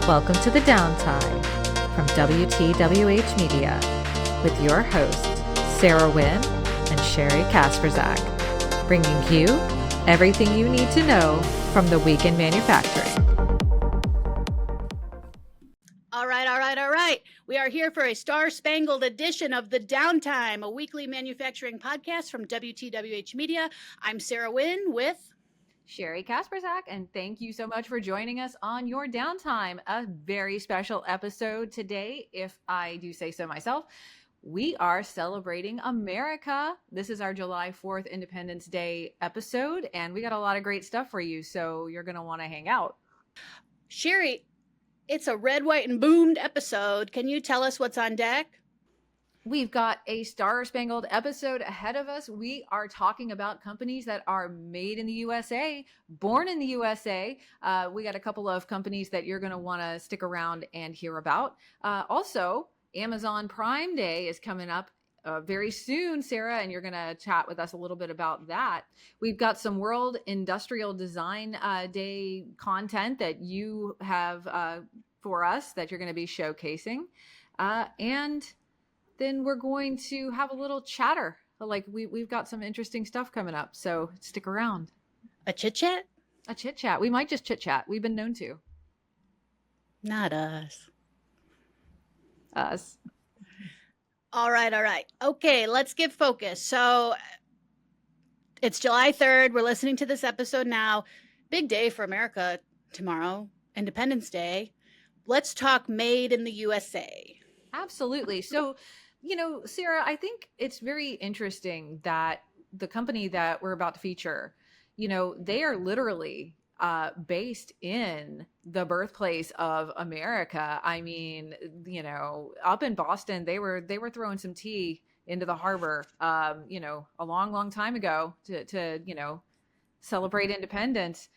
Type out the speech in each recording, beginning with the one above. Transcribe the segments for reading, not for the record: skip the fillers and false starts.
Welcome to the Downtime from WTWH Media with your hosts, Sarah Wynn and Sherry Kasperzak, bringing you everything you need to know from the week in manufacturing. All right. We are here for a star-spangled edition of The Downtime, a weekly manufacturing podcast from WTWH Media. I'm Sarah Wynn with Sherry Kasperzak, and thank you so much for joining us on your Downtime. A very special episode today, if I do say so myself. We are celebrating America. This is our July 4th Independence Day episode, and we got a lot of great stuff for you, so you're going to want to hang out. Sherry. It's a red, white, and boomed episode. Can you tell us what's on deck? We've got a star-spangled episode ahead of us. We are talking about companies that are made in the USA, born in the USA. We got a couple of companies that you're going to want to stick around and hear about. Also, Amazon Prime Day is coming up very soon, Sarah, and you're going to chat with us a little bit about that. We've got some World Industrial Design Day content that you have for us that you're going to be showcasing. And then we're going to have a little chatter. Like we've got some interesting stuff coming up, so stick around. A chit-chat? A chit-chat. We might just chit-chat. We've been known to. Not us. Us. All right. Okay, let's get focused. So it's July 3rd. We're listening to this episode now. Big day for America tomorrow, Independence Day. Let's talk made in the USA. Absolutely. So, Sarah, I think it's very interesting that the company that we're about to feature, they are literally based in the birthplace of America. I mean, up in Boston, they were throwing some tea into the harbor, a long time ago to celebrate independence.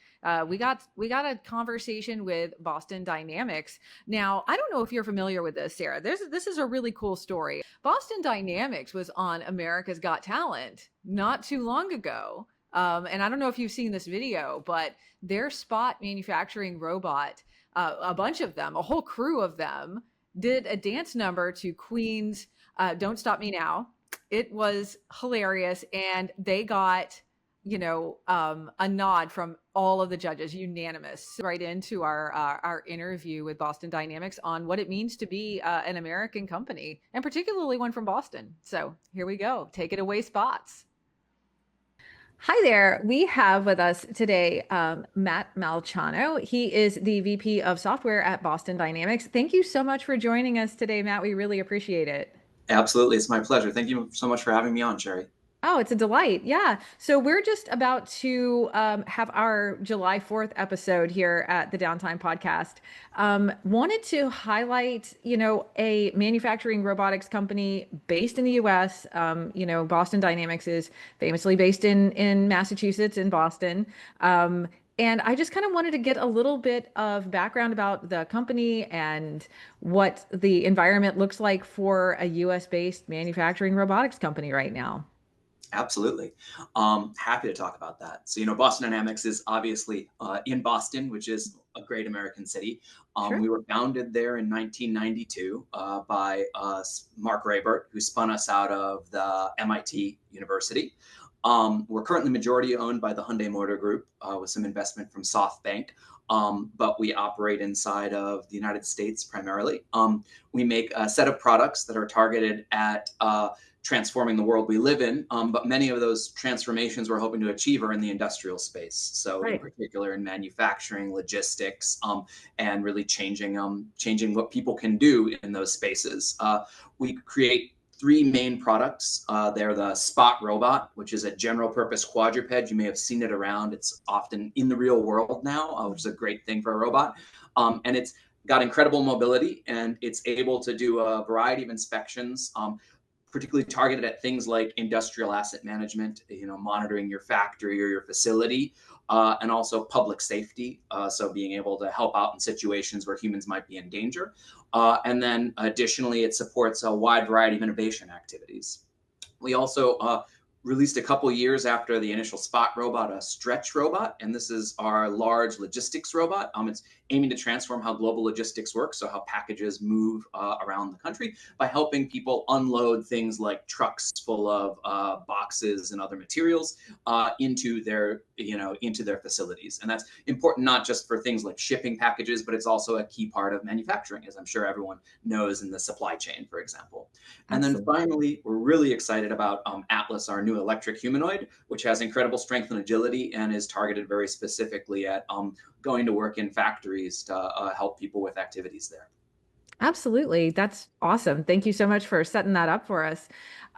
We got a conversation with Boston Dynamics. Now, I don't know if you're familiar with this, Sarah. This is a really cool story. Boston Dynamics was on America's Got Talent not too long ago. And I don't know if you've seen this video, but their spot manufacturing robot, a bunch of them, a whole crew of them, did a dance number to Queen's Don't Stop Me Now. It was hilarious. And they got, a nod from all of the judges, unanimous, right into our interview with Boston Dynamics on what it means to be an American company, and particularly one from Boston. So here we go. Take it away, Spots. Hi there. We have with us today Matt Malciano. He is the VP of Software at Boston Dynamics. Thank you so much for joining us today, Matt. We really appreciate it. Absolutely. It's my pleasure. Thank you so much for having me on, Sherry. Oh, it's a delight. Yeah. So we're just about to have our July 4th episode here at the Downtime podcast. Wanted to highlight, a manufacturing robotics company based in the U.S. Boston Dynamics is famously based in Massachusetts, in Boston. And I just kind of wanted to get a little bit of background about the company and what the environment looks like for a U.S.-based manufacturing robotics company right now. Absolutely. Happy to talk about that. So, Boston Dynamics is obviously in Boston, which is a great American city. Sure. We were founded there in 1992 by Mark Raybert, who spun us out of the MIT University. We're currently majority owned by the Hyundai Motor Group with some investment from SoftBank. But we operate inside of the United States primarily. We make a set of products that are targeted at transforming the world we live in, but many of those transformations we're hoping to achieve are in the industrial space. So Right. In particular in manufacturing, logistics, and really changing what people can do in those spaces. We create three main products. They're the Spot robot, which is a general purpose quadruped. You may have seen it around. It's often in the real world now, which is a great thing for a robot. And it's got incredible mobility, and it's able to do a variety of inspections, particularly targeted at things like industrial asset management, monitoring your factory or your facility, and also public safety. So being able to help out in situations where humans might be in danger. And then additionally, it supports a wide variety of innovation activities. We also released a couple years after the initial Spot robot, a Stretch robot, and this is our large logistics robot. It's aiming to transform how global logistics work, so how packages move around the country, by helping people unload things like trucks full of boxes and other materials into their facilities. And that's important not just for things like shipping packages, but it's also a key part of manufacturing, as I'm sure everyone knows, in the supply chain, for example. And then Absolutely. finally, we're really excited about Atlas, our new electric humanoid, which has incredible strength and agility and is targeted very specifically at going to work in factories to help people with activities there. Absolutely. That's awesome. Thank you so much for setting that up for us.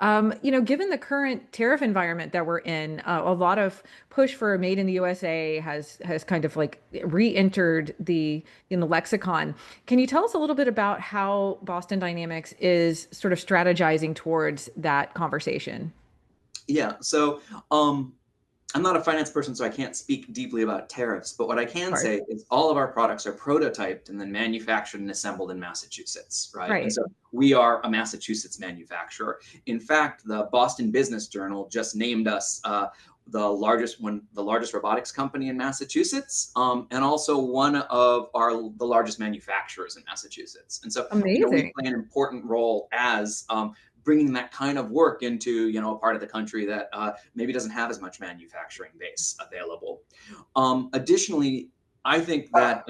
Given the current tariff environment that we're in, a lot of push for made in the USA has kind of like re-entered the lexicon. Can you tell us a little bit about how Boston Dynamics is sort of strategizing towards that conversation? Yeah, so I'm not a finance person, so I can't speak deeply about tariffs, but what I Of can course. say is all of our products are prototyped and then manufactured and assembled in Massachusetts, right? And Right. so we are a Massachusetts manufacturer. In fact, the Boston Business Journal just named us the largest robotics company in Massachusetts, and also one of the largest manufacturers in Massachusetts. And so, we Amazing. play an important role as bringing that kind of work into a part of the country that maybe doesn't have as much manufacturing base available. Additionally, I think that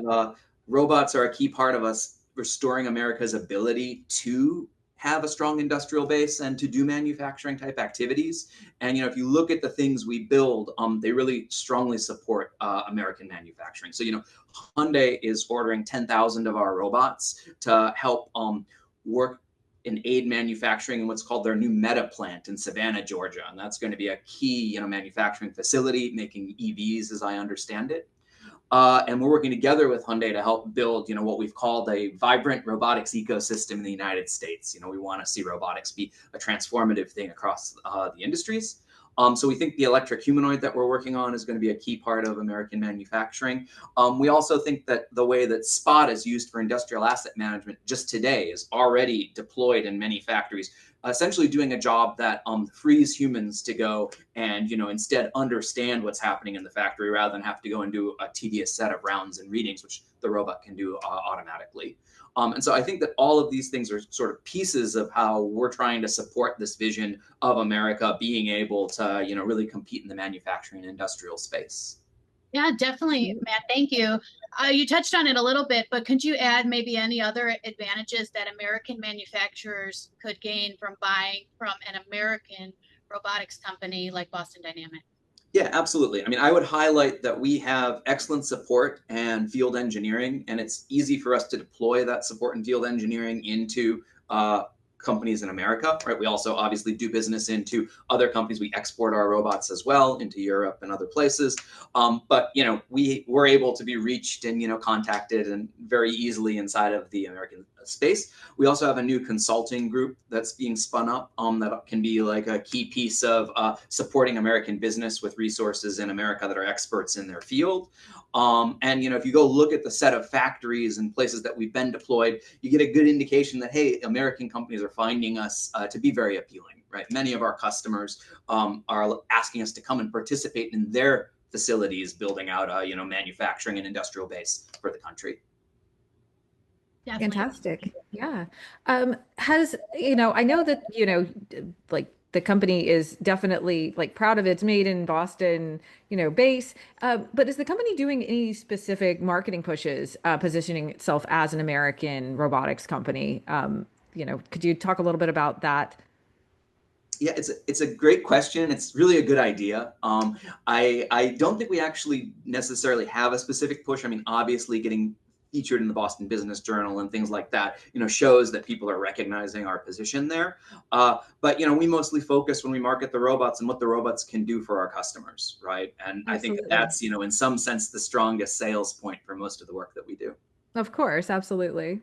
robots are a key part of us restoring America's ability to have a strong industrial base and to do manufacturing type activities. And if you look at the things we build, they really strongly support American manufacturing. So Hyundai is ordering 10,000 of our robots to help work in aid manufacturing in what's called their new Meta plant in Savannah, Georgia, and that's going to be a key, manufacturing facility making EVs, as I understand it. And we're working together with Hyundai to help build, what we've called a vibrant robotics ecosystem in the United States. We want to see robotics be a transformative thing across the industries. So we think the electric humanoid that we're working on is going to be a key part of American manufacturing. We also think that the way that Spot is used for industrial asset management just today is already deployed in many factories, essentially doing a job that frees humans to go and instead understand what's happening in the factory rather than have to go and do a tedious set of rounds and readings, which the robot can do automatically. And so I think that all of these things are sort of pieces of how we're trying to support this vision of America being able to, really compete in the manufacturing and industrial space. Yeah, definitely, Matt. Thank you. You touched on it a little bit, but could you add maybe any other advantages that American manufacturers could gain from buying from an American robotics company like Boston Dynamics? Yeah, absolutely. I mean, I would highlight that we have excellent support and field engineering, and it's easy for us to deploy that support and field engineering into companies in America, right? We also obviously do business into other companies. We export our robots as well into Europe and other places. But we were able to be reached and contacted and very easily inside of the American space. We also have a new consulting group that's being spun up that can be like a key piece of supporting American business with resources in America that are experts in their field. And if you go look at the set of factories and places that we've been deployed, you get a good indication that hey, American companies are finding us to be very appealing, right? Many of our customers are asking us to come and participate in their facilities, building out a manufacturing and industrial base for the country. Definitely. Fantastic. Yeah. I know that, like the company is definitely like proud of its made in Boston, base. But is the company doing any specific marketing pushes, positioning itself as an American robotics company? Could you talk a little bit about that? Yeah, it's a great question. It's really a good idea. I don't think we actually necessarily have a specific push. I mean, obviously, getting featured in the Boston Business Journal and things like that, shows that people are recognizing our position there. But we mostly focus when we market the robots and what the robots can do for our customers, right? And I think that Absolutely. that's in some sense the strongest sales point for most of the work that we do. Of course, absolutely.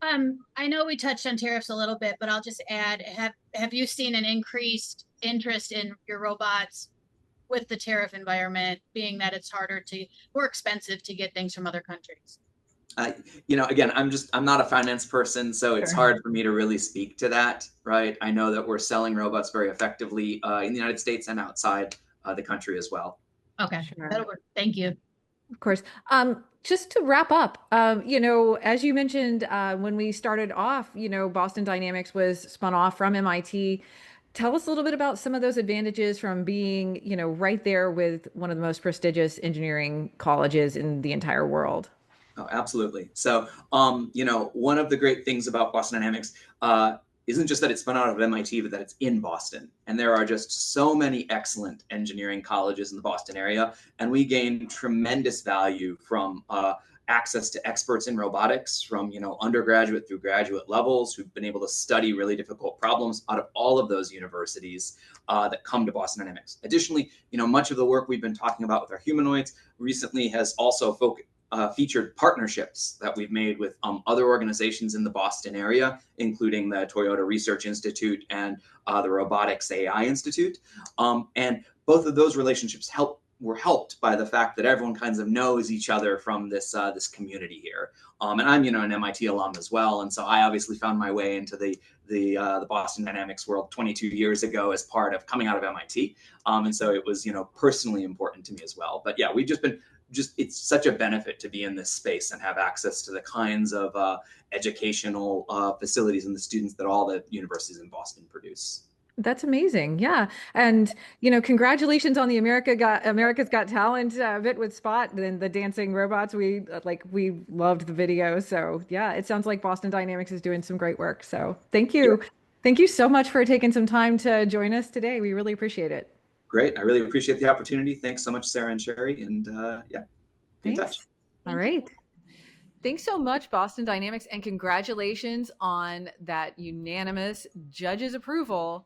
I know we touched on tariffs a little bit, but I'll just add, have you seen an increased interest in your robots with the tariff environment, being that it's more expensive to get things from other countries? Again, I'm not a finance person, so it's Sure. hard for me to really speak to that, right? I know that we're selling robots very effectively in the United States and outside the country as well. Okay, Sure. that'll work. Thank you. Of course. just to wrap up, as you mentioned, when we started off, Boston Dynamics was spun off from MIT. Tell us a little bit about some of those advantages from being, right there with one of the most prestigious engineering colleges in the entire world. Oh, absolutely. So, one of the great things about Boston Dynamics isn't just that it's spun out of MIT, but that it's in Boston. And there are just so many excellent engineering colleges in the Boston area. And we gain tremendous value from access to experts in robotics from, undergraduate through graduate levels who've been able to study really difficult problems out of all of those universities that come to Boston Dynamics. Additionally, much of the work we've been talking about with our humanoids recently has also featured partnerships that we've made with other organizations in the Boston area, including the Toyota Research Institute and the Robotics AI Institute. And both of those relationships were helped by the fact that everyone kind of knows each other from this community here. And I'm an MIT alum as well, and so I obviously found my way into the Boston Dynamics world 22 years ago as part of coming out of MIT. And so it was personally important to me as well. But yeah, we've it's such a benefit to be in this space and have access to the kinds of educational facilities and the students that all the universities in Boston produce. That's amazing. Yeah. And, congratulations on the America's Got Talent bit with Spot and the dancing robots. We loved the video. So yeah, it sounds like Boston Dynamics is doing some great work. So thank Sure. you. Thank you so much for taking some time to join us today. We really appreciate it. Great. I really appreciate the opportunity. Thanks so much, Sarah and Sherry. And yeah, be in touch. Thanks. All Thank you. right. Thanks so much, Boston Dynamics, and congratulations on that unanimous judges' approval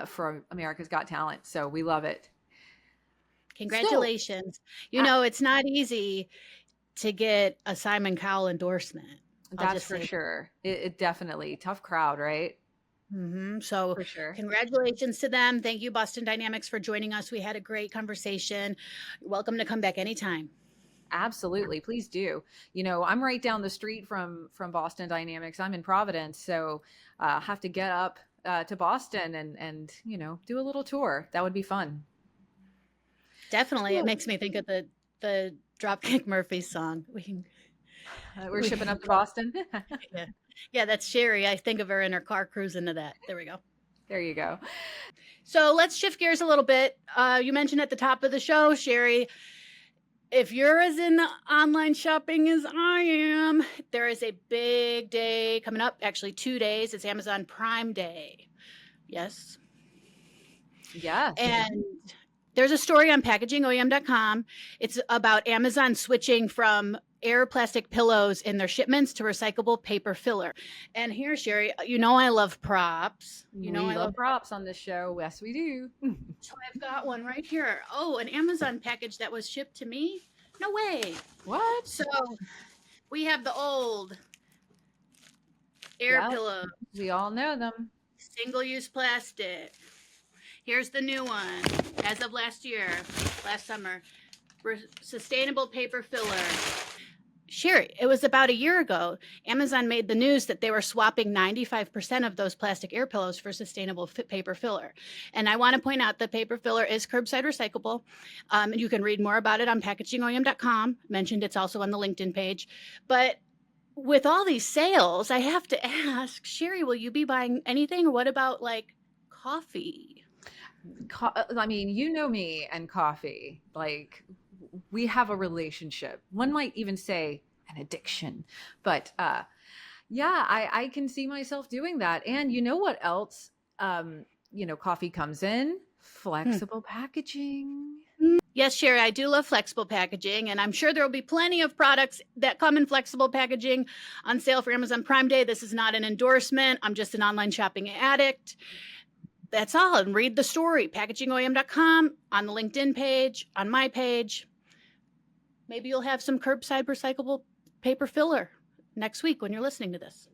from America's Got Talent. So we love it. Congratulations. Uh, It's not easy to get a Simon Cowell endorsement. I'll that's just for say. sure. It definitely tough crowd, right? So, For sure. congratulations to them. Thank you, Boston Dynamics, for joining us. We had a great conversation. You're welcome to come back anytime. Absolutely. Please do. I'm right down the street from Boston Dynamics. I'm in Providence, so have to get up to Boston and do a little tour. That would be fun. Definitely. It Cool. makes me think of the Dropkick Murphys song. We're We shipping can up to Boston. yeah. Yeah, that's Sherry. I think of her in her car cruising to that. There we go. There you go. So let's shift gears a little bit. You mentioned at the top of the show, Sherry, if you're as in the online shopping as I am, there is a big day coming up. Actually, 2 days. It's Amazon Prime Day. Yes. Yes. And there's a story on packagingoem.com. It's about Amazon switching from air plastic pillows in their shipments to recyclable paper filler. And here, Sherry, I love props. We love props on this show. Yes, we do. So I've got one right here. Oh, an Amazon package that was shipped to me? No way. What? So we have the old air Yep. pillow, We all know them. single-use plastic. Here's the new one, as of last summer. Sustainable paper filler. Sherry, it was about a year ago. Amazon made the news that they were swapping 95% of those plastic air pillows for sustainable paper filler. And I want to point out that paper filler is curbside recyclable. You can read more about it on packagingoem.com. Mentioned it's also on the LinkedIn page. But with all these sales, I have to ask, Sherry, will you be buying anything? Or what about like coffee? I mean, you know me and coffee. Like, we have a relationship. One might even say an addiction. But yeah, I can see myself doing that. And you know what else? Coffee comes in flexible packaging. Yes, Sherry, I do love flexible packaging, and I'm sure there will be plenty of products that come in flexible packaging on sale for Amazon Prime Day. This is not an endorsement. I'm just an online shopping addict. That's all. And read the story, packagingoem.com, on the LinkedIn page, on my page. Maybe you'll have some curbside recyclable paper filler next week when you're listening to this.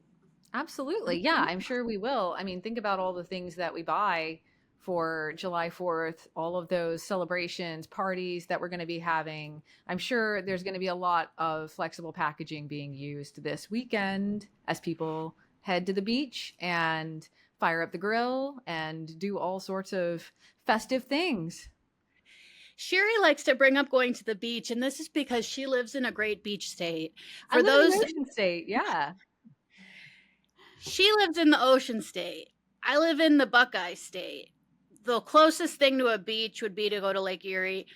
Absolutely. Yeah, I'm sure we will. I mean, think about all the things that we buy for July 4th, all of those celebrations, parties that we're going to be having. I'm sure there's going to be a lot of flexible packaging being used this weekend as people head to the beach and fire up the grill and do all sorts of festive things. Sherry likes to bring up going to the beach, and this is because she lives in a great beach state. I For live in those, the Ocean State. Yeah. she lives in the Ocean State. I live in the Buckeye State. The closest thing to a beach would be to go to Lake Erie.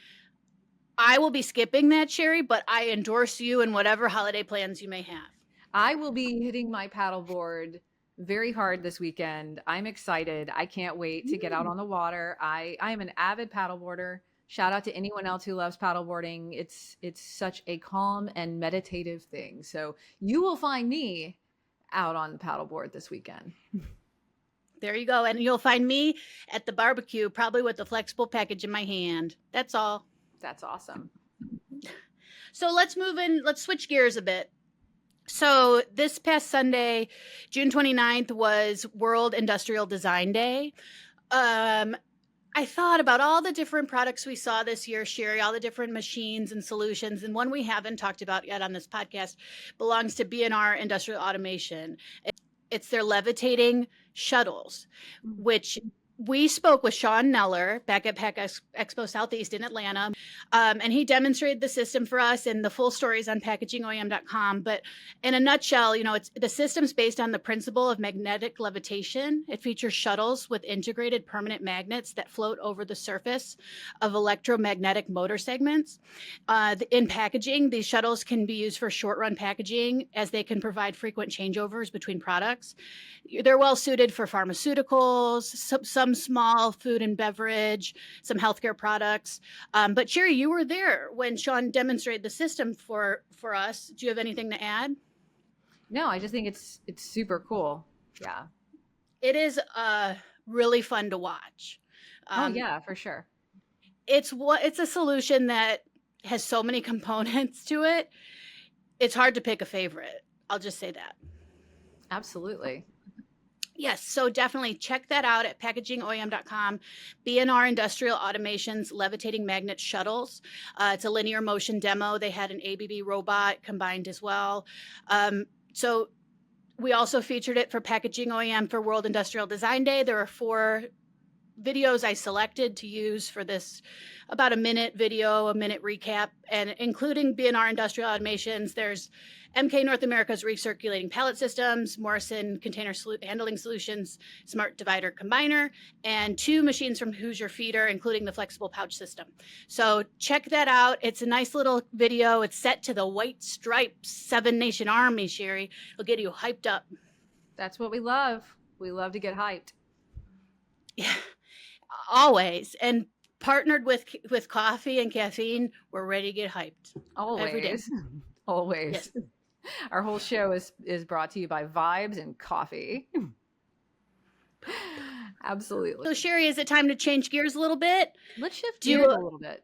I will be skipping that, Sherry, but I endorse you in whatever holiday plans you may have. I will be hitting my paddleboard very hard this weekend. I'm excited. I can't wait to get out on the water. I am an avid paddleboarder. Shout out to anyone else who loves paddleboarding. It's such a calm and meditative thing. So you will find me out on the paddleboard this weekend. There you go. And you'll find me at the barbecue, probably with the flexible package in my hand. That's all. That's awesome. So let's move in. Let's switch gears a bit. So this past Sunday, June 29th, was World Industrial Design Day. I thought about all the different products we saw this year, Sherry, all the different machines and solutions. And one we haven't talked about yet on this podcast belongs to B&R Industrial Automation. It's their levitating shuttles, which we spoke with Sean Neller back at Pack Expo Southeast in Atlanta, and he demonstrated the system for us, and the full story is on packagingoem.com. But in a nutshell, it's the system's based on the principle of magnetic levitation. It features shuttles with integrated permanent magnets that float over the surface of electromagnetic motor segments. In packaging, these shuttles can be used for short-run packaging, as they can provide frequent changeovers between products. They're well suited for pharmaceuticals, some small food and beverage, some healthcare products. But Sherry, you were there when Sean demonstrated the system for us. Do you have anything to add? No, I just think it's super cool. Yeah. It is really fun to watch. Oh yeah, for sure. It's a solution that has so many components to it. It's hard to pick a favorite. I'll just say that. Absolutely. Yes, so definitely check that out at packagingoem.com. B&R Industrial Automation's levitating magnet shuttles. It's a linear motion demo. They had an ABB robot combined as well. So we also featured it for Packaging OEM for World Industrial Design Day. There are 4 videos I selected to use for this, about a minute video, a minute recap, and including B&R Industrial Automations. There's MK North America's recirculating pallet systems, Morrison container handling solutions, smart divider combiner, and 2 machines from Hoosier Feeder, including the flexible pouch system. So check that out. It's a nice little video. It's set to the White Stripes 7 Nation Army, Sherry. It'll get you hyped up. That's what we love. We love to get hyped. Yeah, always. And partnered with coffee and caffeine, we're ready to get hyped. Always. Every day. Always. Yes. Our whole show is brought to you by vibes and coffee. Absolutely. So Sherry, is it time to change gears a little bit? Let's shift gears a little bit.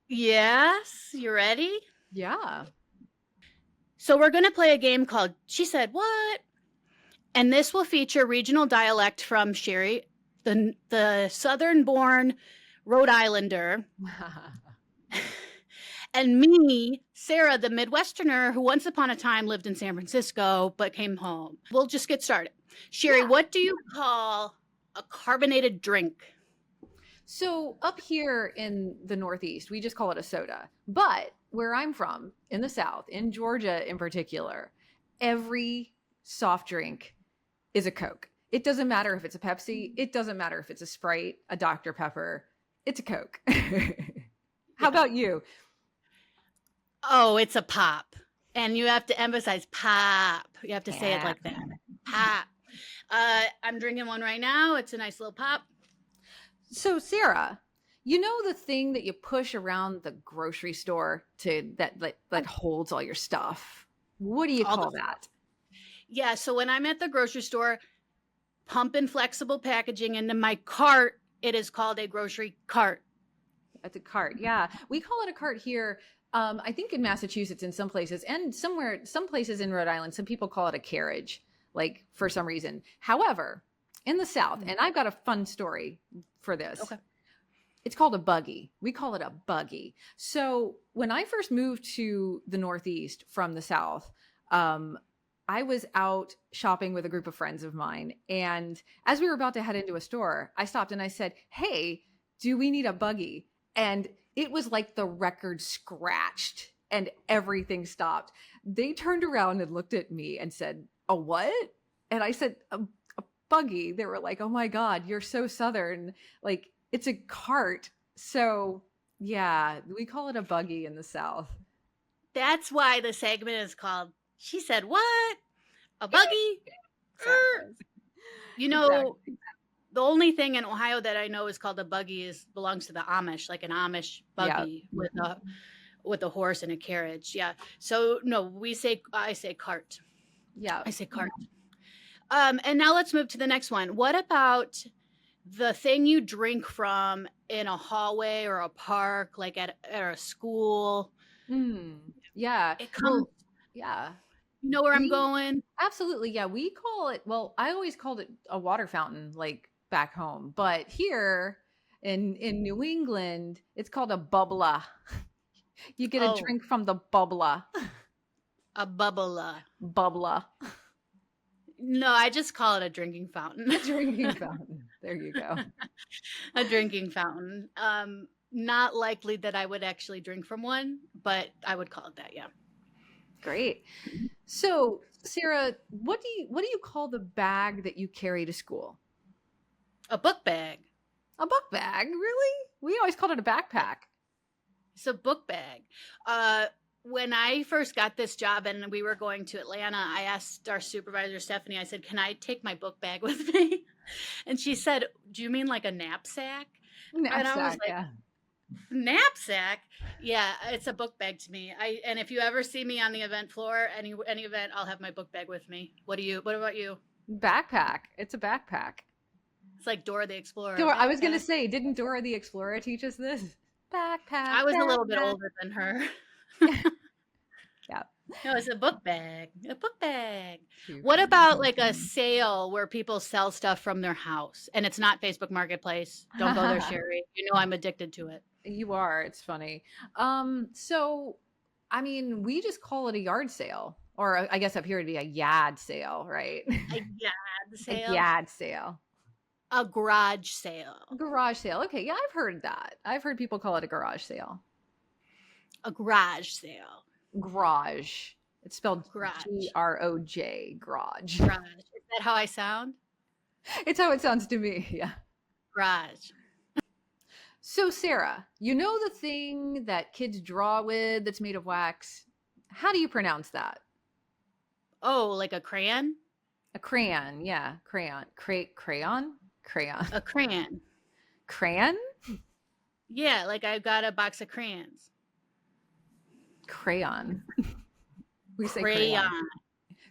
Yes. You ready? Yeah. So we're going to play a game called She Said What? And this will feature regional dialect from Sherry, the Southern-born Rhode Islander, and me, Sarah, the Midwesterner, who once upon a time lived in San Francisco but came home. We'll just get started. Sherry, what do you call a carbonated drink? So up here in the Northeast, we just call it a soda. But where I'm from, in the South, in Georgia in particular, every soft drink is a Coke. It doesn't matter if it's a Pepsi. It doesn't matter if it's a Sprite, a Dr. Pepper. It's a Coke. How about you? Oh, it's a pop. And you have to emphasize pop. You have to say it like that. Pop. I'm drinking one right now. It's a nice little pop. So Sarah, you know the thing that you push around the grocery store that holds all your stuff? What do you call that? Yeah, so when I'm at the grocery store, pumping flexible packaging into my cart, it is called a grocery cart. At the cart, yeah. We call it a cart here. I think in Massachusetts in some places, and some places in Rhode Island, some people call it a carriage, like for some reason. However, in the South, and I've got a fun story for this. Okay. It's called a buggy. We call it a buggy. So when I first moved to the Northeast from the South, I was out shopping with a group of friends of mine. And as we were about to head into a store, I stopped and I said, "Hey, do we need a buggy?" And it was like the record scratched and everything stopped. They turned around and looked at me and said, "A what?" And I said, a buggy. They were like, "Oh my God, you're so Southern. Like, it's a cart." So, yeah, we call it a buggy in the South. That's why the segment is called She Said What? A Buggy? Exactly. You know, Exactly. the only thing in Ohio that I know is called a buggy belongs to the Amish, like an Amish Yeah. buggy with a horse and a carriage. Yeah. So no, I say cart. Yeah. I say cart. And now let's move to the next one. What about the thing you drink from in a hallway or a park, like at a school? Yeah. It comes. Well, yeah. You know where I'm We going? absolutely, yeah. We call it, well, I always called it a water fountain, like back home. But here in New England, it's called a bubbler. You get a Oh, drink from the bubbler. a bubbler. Bubbler. No, I just call it a drinking fountain. A drinking fountain. There you go. A drinking fountain. Not likely that I would actually drink from one, but I would call it that. Yeah. Great. So, Sarah, what do you call the bag that you carry to school? A book bag. A book bag? Really? We always called it a backpack. It's a book bag. When I first got this job and we were going to Atlanta, I asked our supervisor, Stephanie, I said, "Can I take my book bag with me?" And she said, "Do you mean like a knapsack?" And I was Knapsack, like, yeah. knapsack? Yeah, it's a book bag to me. And if you ever see me on the event floor, any event, I'll have my book bag with me. What about you? Backpack. It's a backpack. It's like Dora the Explorer. Dora, I was going to Backpack. say, didn't Dora the Explorer teach us this? Backpack. I was a little bit backpack. older than her. Yeah. No, it's a book bag. A book bag. Cute. What about like a sale where people sell stuff from their house and it's not Facebook Marketplace? Don't go there, Sherry. You know I'm addicted to it. You are. It's funny. So, I mean, we just call it a yard sale. Or I guess up here it'd be a yad sale, right? A yard A sale. yad sale. A garage sale. Garage sale. Okay, yeah, I've heard that. I've heard people call it a garage sale. A garage sale. Garage. It's spelled Garage. Groj. Garage. Garage. Is that how I sound? It's how it sounds to me. Yeah. Garage. So, Sarah, you know the thing that kids draw with that's made of wax? How do you pronounce that? Oh, like a crayon? A crayon. Yeah. Crayon. Crayon? Crayon. A crayon. Crayon? Yeah, like I got a box of crayons. Crayon. We say Crayon.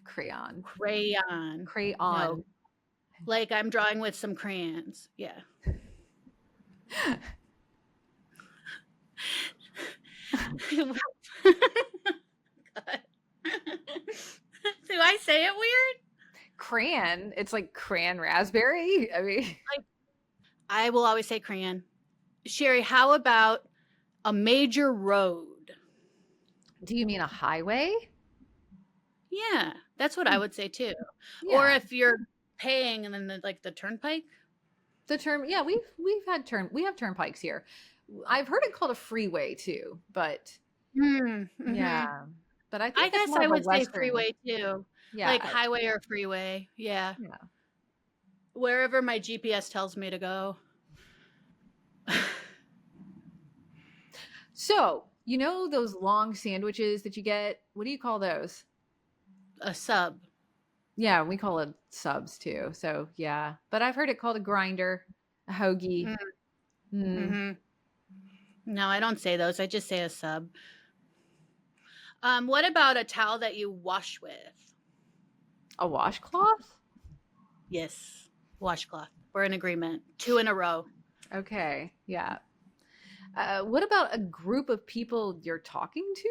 crayon. Crayon. Crayon. No. Like I'm drawing with some crayons. Yeah. God. Do I say it weird? Crayon. It's like crayon raspberry. I mean, I will always say crayon. Sherry, how about a major road? do you mean a highway? Yeah, that's what I would say too. Yeah. Or if you're paying and then the turnpike. The term, yeah, we have turnpikes here. I've heard it called a freeway too, but Mm-hmm. yeah. But I think I it's guess more I of a would say Western. freeway too. Yeah. Like highway or freeway. Yeah. Yeah. Wherever my GPS tells me to go. So, you know those long sandwiches that you get? What do you call those? A sub. Yeah, we call it subs too. So, yeah. But I've heard it called a grinder, a hoagie. Mm-hmm. No, I don't say those. I just say a sub. What about a towel that you wash with? A washcloth? Yes, washcloth. We're in agreement. 2 in a row. Okay. Yeah. What about a group of people you're talking to?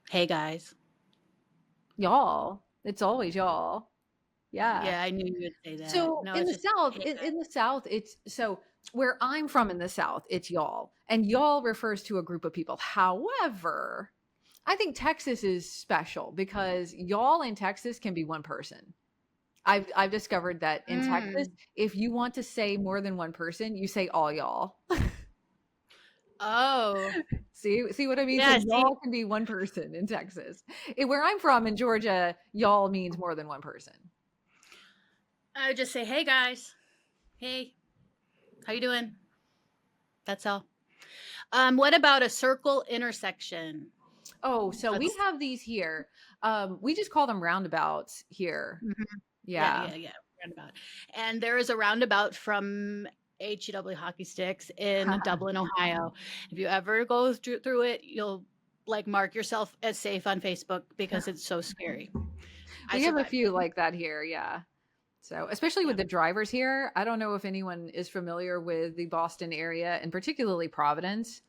Hey guys. Y'all. It's always y'all. Yeah. Yeah, I knew you would say that. So No, in it's the just, South, hey, in the South, it's so where I'm from in the South, it's y'all. And y'all refers to a group of people. However, I think Texas is special because y'all in Texas can be one person. I've discovered that in Texas, if you want to say more than one person, you say all y'all. Oh, See what I mean? So yeah. See, y'all can be one person in Texas. Where I'm from in Georgia, y'all means more than one person. I would just say, "Hey guys, hey, how you doing?" That's all. What about a circle intersection? Oh, so we Let's. have these here. We just call them roundabouts here. Mhm. Yeah, Yeah. yeah, yeah. Roundabout. And there is a roundabout from HEW Hockey Sticks in Dublin, Ohio. If you ever go through it, you'll like mark yourself as safe on Facebook because it's so scary. I We have a survived few it. like that here, yeah. So, especially with Yeah. the drivers here, I don't know if anyone is familiar with the Boston area and particularly Providence.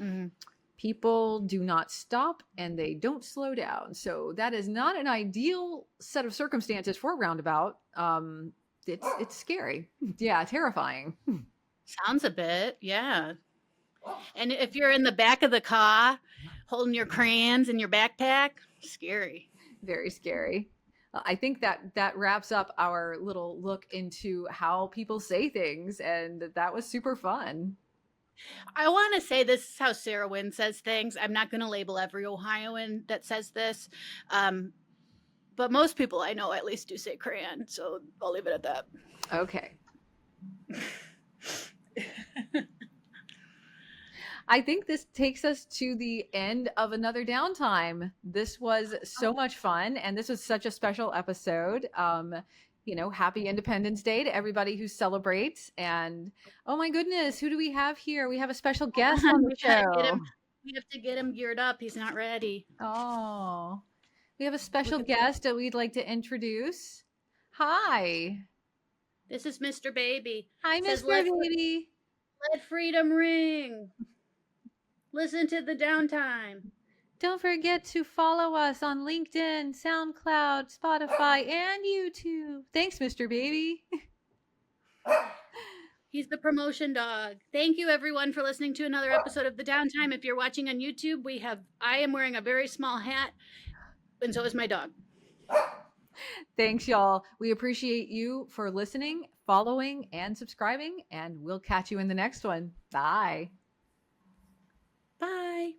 Mhm. People do not stop and they don't slow down. So, that is not an ideal set of circumstances for a roundabout. It's scary. Yeah, terrifying. Sounds a bit, yeah. And if you're in the back of the car holding your crayons in your backpack, scary. Very scary. I think that wraps up our little look into how people say things, and that was super fun. I want to say this is how Sarah Wynn says things. I'm not going to label every Ohioan that says this, um, but most people I know at least do say crayon, so I'll leave it at that. Okay. I think this takes us to the end of another downtime. This was so much fun, and this was such a special episode. Happy Independence Day to everybody who celebrates. And oh my goodness, who do we have here? We have a special guest on the we gotta get him. show. We have to get him geared up. He's not ready. Oh, we have a Look special at guest that we'd like to introduce. Hi. this is Mr. Baby. Hi, Says Mr. Baby. let freedom ring. Listen to the downtime. Don't forget to follow us on LinkedIn, SoundCloud, Spotify, and YouTube. Thanks, Mr. Baby. He's the promotion dog. Thank you everyone for listening to another episode of The Downtime. If you're watching on YouTube, I am wearing a very small hat, and so is my dog. Thanks, y'all. We appreciate you for listening, following, and subscribing, and we'll catch you in the next one. Bye. Bye.